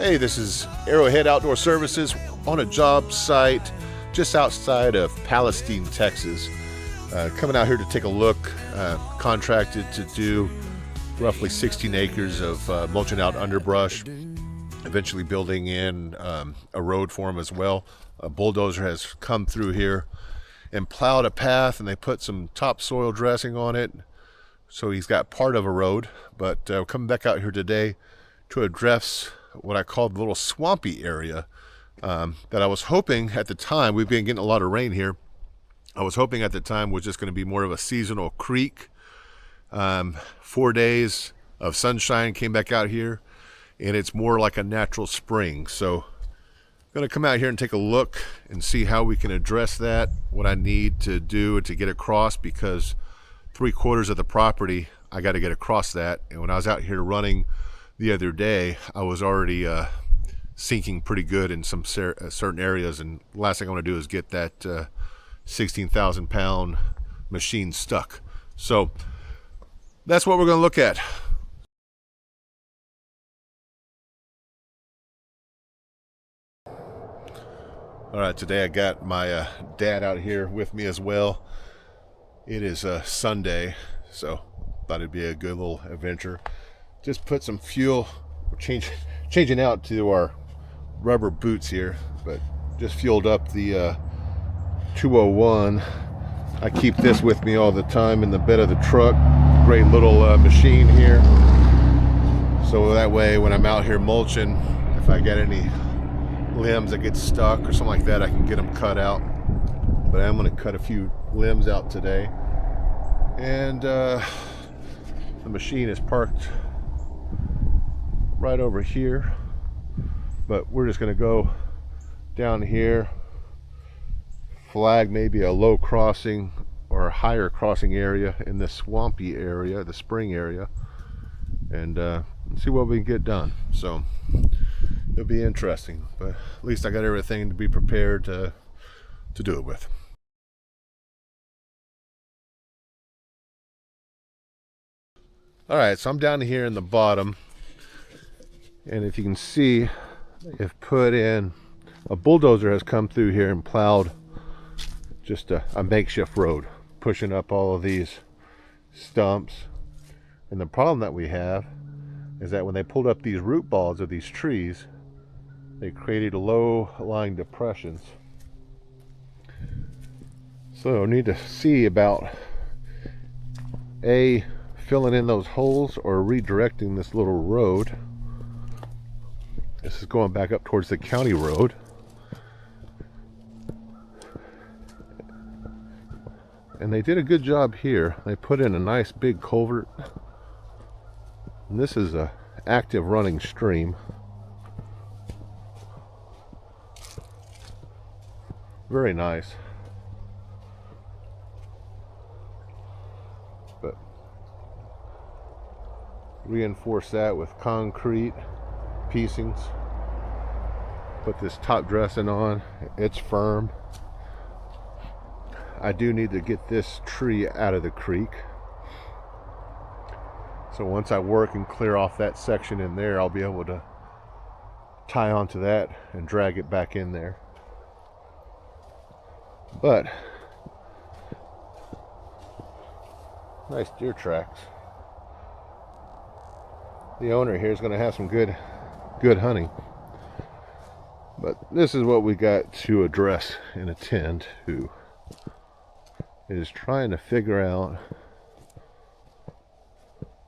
Hey, this is Arrowhead Outdoor Services on a job site just outside of Palestine, Texas. Coming out here to take a look, contracted to do roughly 16 acres of mulching out underbrush, eventually building in a road for them as well. A bulldozer has come through here and plowed a path, and they put some topsoil dressing on it. So he's got part of a road, but coming back out here today to address what I call the little swampy area that I was hoping at the time, we've been getting a lot of rain here, I was hoping at the time was just going to be more of a seasonal creek. 4 days of sunshine came back out here, and it's more like a natural spring. So I'm going to come out here and take a look and see how we can address that, what I need to do to get across, because 3/4 of the property I got to get across that. And when I was out here running the other day, I was already sinking pretty good in some certain areas, and the last thing I want to do is get that 16,000 pound machine stuck. So that's what we're going to look at. All right, today I got my dad out here with me as well. It is Sunday, so thought it'd be a good little adventure. Just put some fuel, changing out to our rubber boots here, but just fueled up the 201. I keep this with me all the time in the bed of the truck. Great little machine here. So that way when I'm out here mulching, if I get any limbs that get stuck or something like that, I can get them cut out. But I'm going to cut a few limbs out today. And the machine is parked right over here, but we're just going to go down here, flag maybe a low crossing or a higher crossing area in the swampy area, the spring area, and see what we can get done. So it'll be interesting, but at least I got everything to be prepared to do it with. All right, so I'm down here in the bottom, and if you can see, if put in, a bulldozer has come through here and plowed just a makeshift road, pushing up all of these stumps. And the problem that we have is that when they pulled up these root balls of these trees, they created low-lying depressions. So I need to see about filling in those holes or redirecting this little road. This is going back up towards the county road. And they did a good job here. They put in a nice big culvert. And this is a active running stream. Very nice. But reinforce that with concrete piecings. Put this top dressing on. It's firm. I do need to get this tree out of the creek. So once I work and clear off that section in there, I'll be able to tie onto that and drag it back in there. But nice deer tracks. The owner here is going to have some good hunting. But this is what we got to address and attend to, is trying to figure out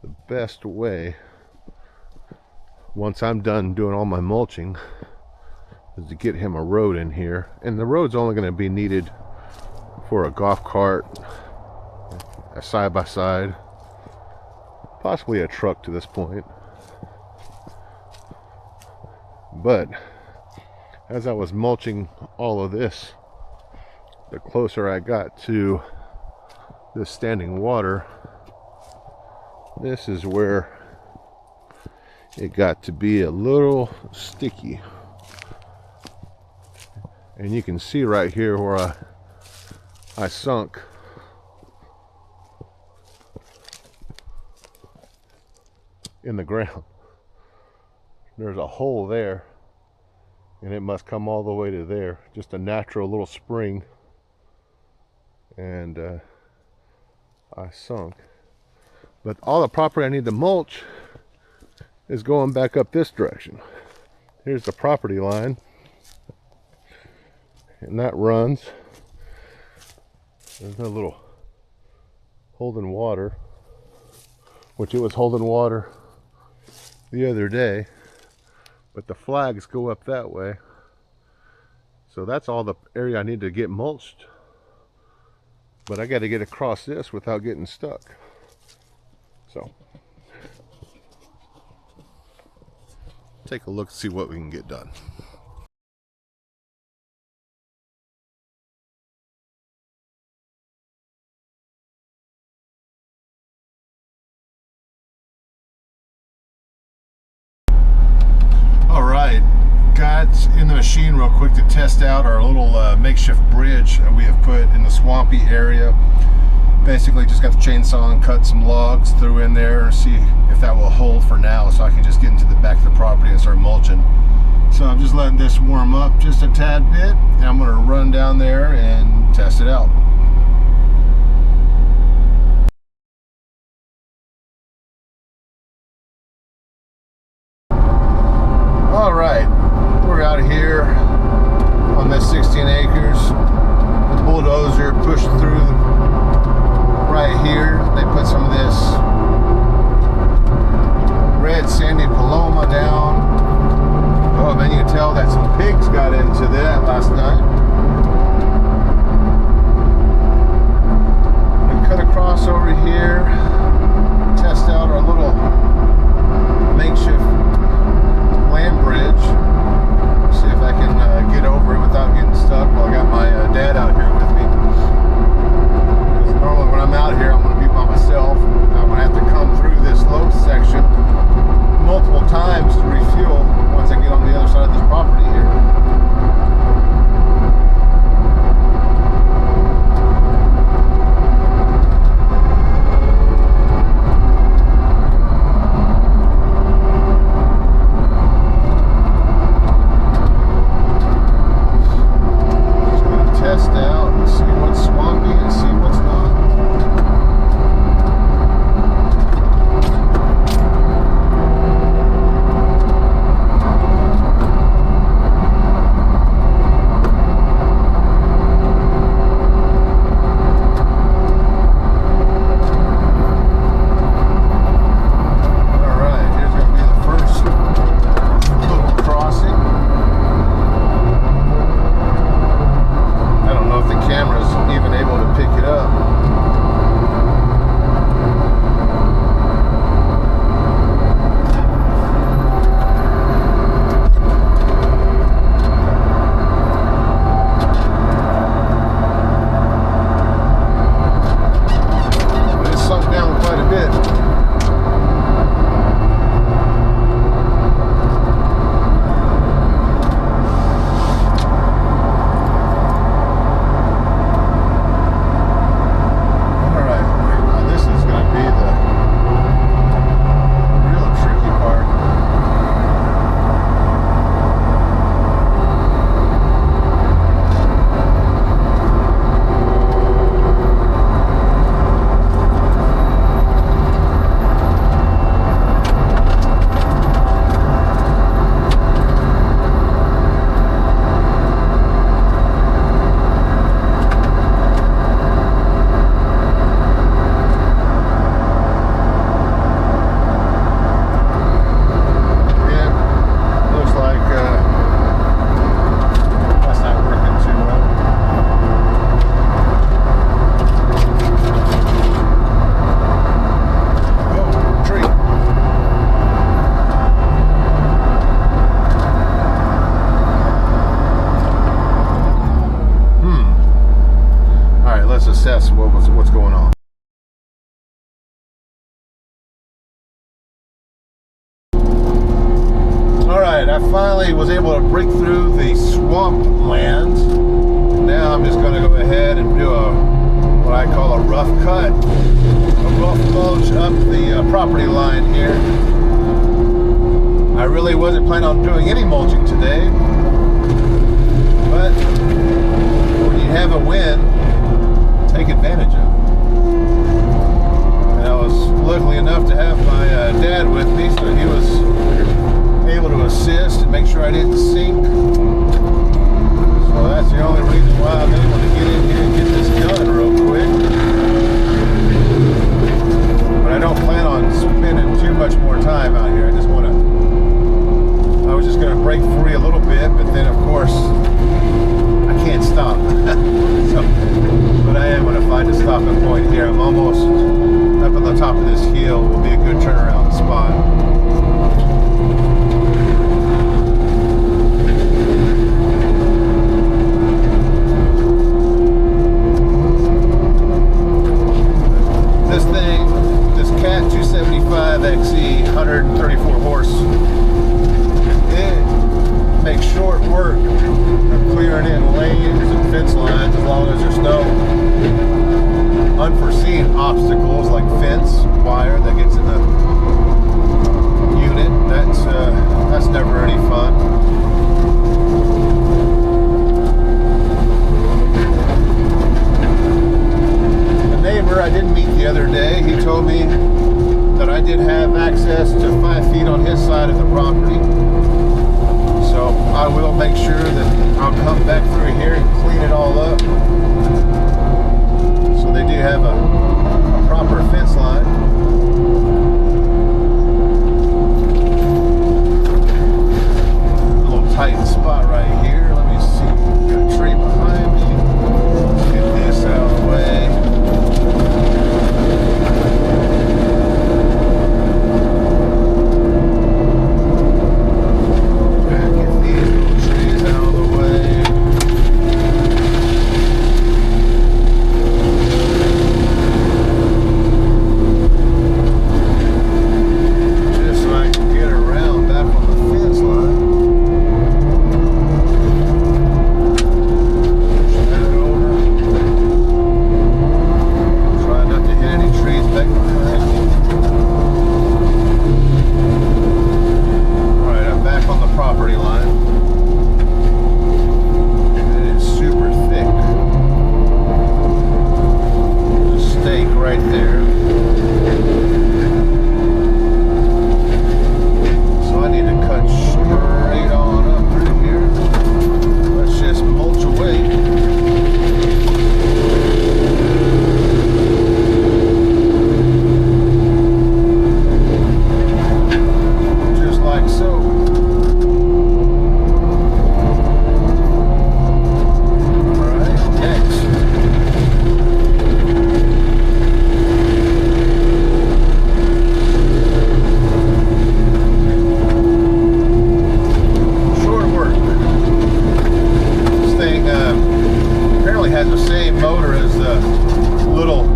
the best way, once I'm done doing all my mulching, is to get him a road in here. And the road's only going to be needed for a golf cart, a side-by-side, possibly a truck to this point. But as I was mulching all of this, the closer I got to this standing water, this is where it got to be a little sticky. And you can see right here where I sunk in the ground. there's a hole there, and it must come all the way to there. Just a natural little spring, and I sunk. But all the property I need to mulch is going back up this direction. Here's the property line, and that runs. There's no little holding water, which it was holding water the other day, but the flags go up that way. So that's all the area I need to get mulched, but I got to get across this without getting stuck. So take a look and see what we can get done. All right, got in the machine real quick to test out our little makeshift bridge that we have put in the Swampy area. Basically just got the chainsaw and cut some logs, threw in there, see if that will hold for now so I can just get into the back of the property and start mulching. So I'm just letting this warm up just a tad bit, and I'm going to run down there and test it out. Alright, we're out here on this 16 acres. The bulldozer pushed through right here. They put some of this red sandy paloma down. Oh man, you can tell that some pigs got into that last night. We cut across over here, test out our little makeshift land bridge. See if I can get over it without getting stuck. Well, I got my dad out here with me. Because normally when I'm out here, I'm going to be by myself. I'm going to have to come through this low section multiple times to refuel once I get on the other side of this property here. assess what's going on. Alright, I finally was able to break through the swamp lands. Now I'm just going to go ahead and do what I call a rough cut, a rough mulch up the property line here. I I really wasn't planning on doing any mulching today, but when you have a win, take advantage of it. And I was lucky enough to have my dad with me, so he was able to assist and make sure I didn't sink. So that's the only reason why I'm able to get in here and get this done real quick. But I don't plan on spending too much more time out here. I was just going to break free a little bit, but then of course I can't stop. But I am going to find a stopping point here. I'm almost up on the top of this hill. Will be a good turnaround spot. Cat 275 XE, 134 horse. It makes short work of clearing in lanes and fence lines as long as there's no unforeseen obstacles like fence, wire that gets in the unit. That's never any fun. Neighbor I did meet the other day, he told me that I did have access to 5 feet on his side of the property. So I will make sure that I'll come back through here and clean it all up. So they do have a proper fence line. A little tight spot right here. Let me see. Got a tree behind me. Let's get this out of the way.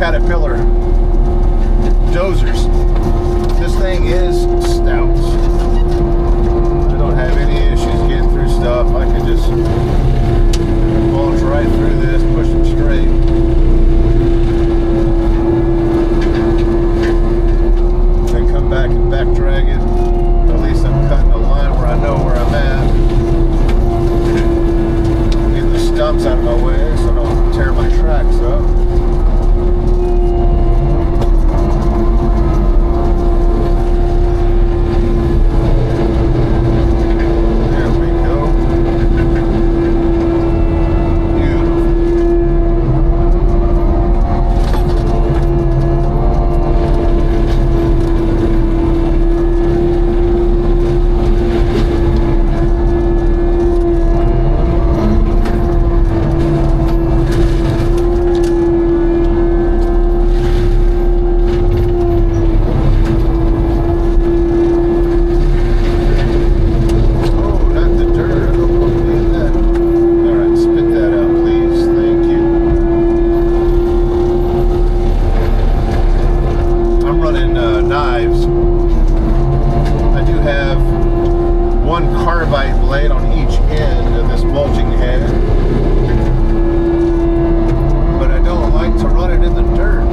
Caterpillar dozers. This thing is stout. I don't have any issues getting through stuff. I can just mulch right through this, push it straight. Then come back and back drag it. At least I'm cutting a line where I know where I'm at. Get the stumps out of my way so I don't tear my tracks up. Blade on each end of this mulching head, but I don't like to run it in the dirt.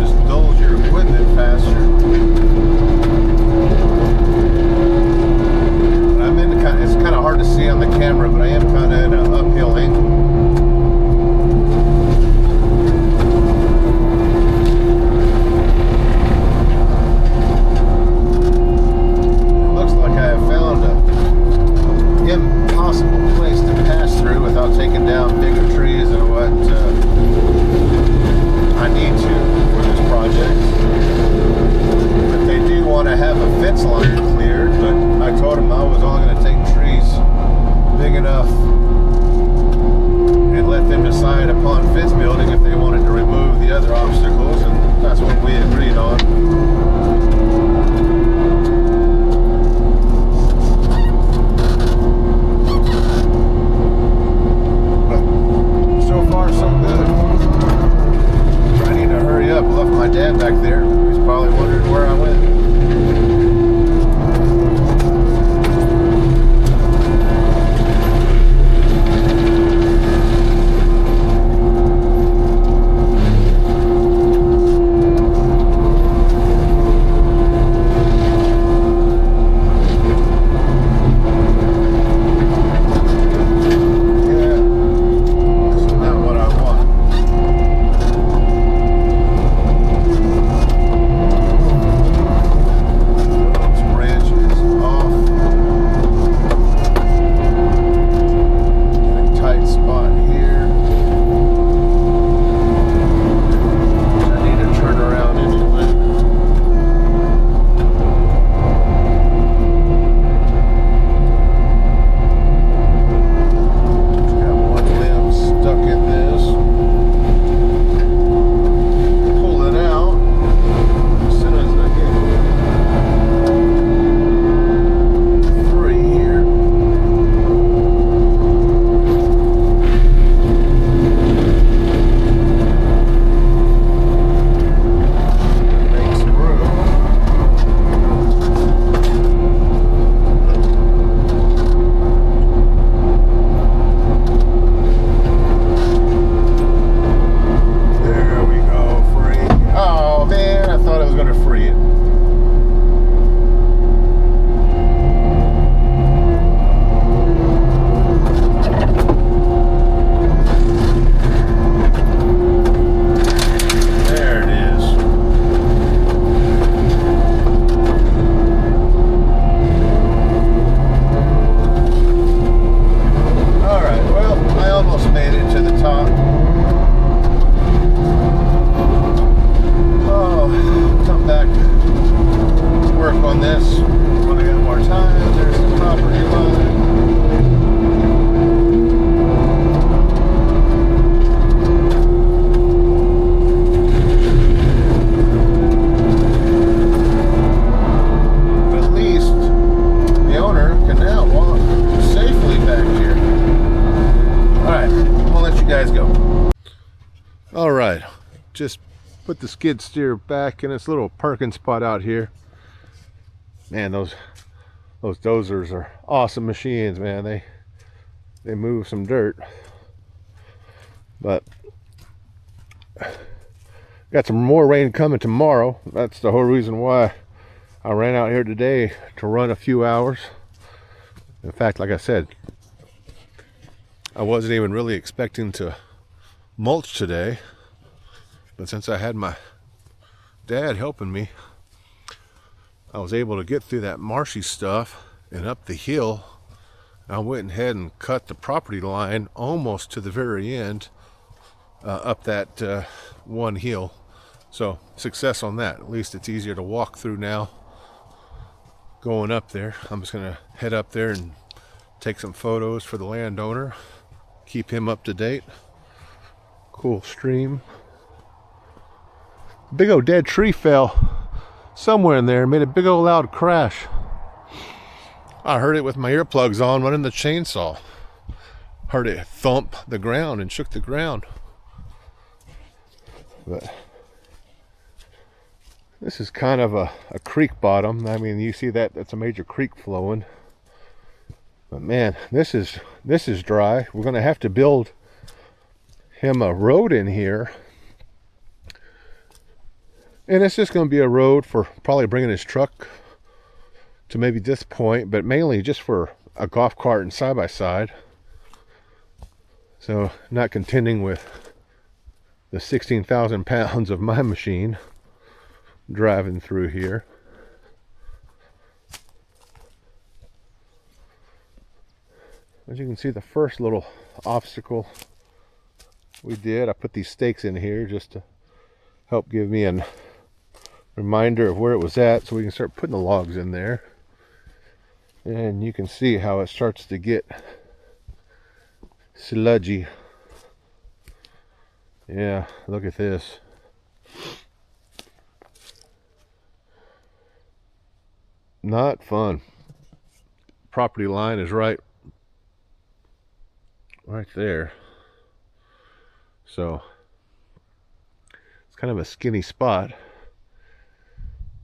Just dulls your equipment faster. All right, just put the skid steer back in its little parking spot out here. Man, those dozers are awesome machines, man. They move some dirt. But got some more rain coming tomorrow. That's the whole reason why I ran out here today, to run a few hours. In fact, like I said, I wasn't even really expecting to mulch today, but since I had my dad helping me, I was able to get through that marshy stuff and up the hill. I went ahead and cut the property line almost to the very end, up that one hill. So success on that. At least it's easier to walk through now going up there. I'm just gonna head up there and take some photos for the landowner, keep him up to date. Cool stream. Big old dead tree fell somewhere in there, made a big old loud crash. I heard it with my earplugs on, running the chainsaw. Heard it thump the ground and shook the ground. But this is kind of a creek bottom. I mean, you see that's a major creek flowing. But man, this is dry. We're gonna have to build him a road in here. And it's just gonna be a road for probably bringing his truck to maybe this point, but mainly just for a golf cart and side-by-side. So not contending with the 16,000 pounds of my machine driving through here. As you can see, the first little obstacle we did, I put these stakes in here just to help give me a reminder of where it was at, so we can start putting the logs in there. And you can see how it starts to get sludgy. Yeah, look at this. Not fun. Property line is right there. So it's kind of a skinny spot,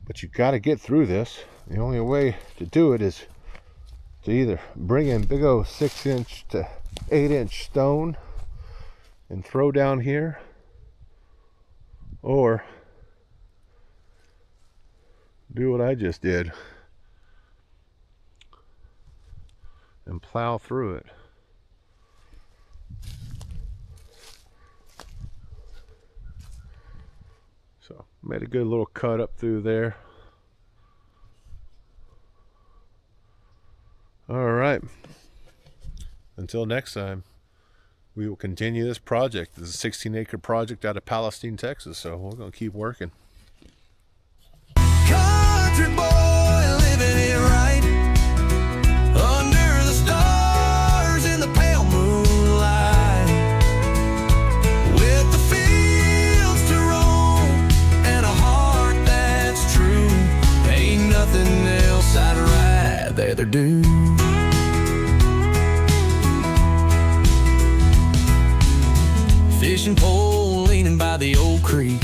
but you got to get through this. The only way to do it is to either bring in big old 6-inch to 8-inch stone and throw down here, or do what I just did and plow through it. So made a good little cut up through there. All right, until next time, we will continue this project. This is a 16-acre project out of Palestine, Texas, so we're going to keep working. Country boy living it right under the stars in the pale moonlight, with the fields to roam and a heart that's true. Ain't nothing else I'd rather do. Fishing pole leaning by the old creek,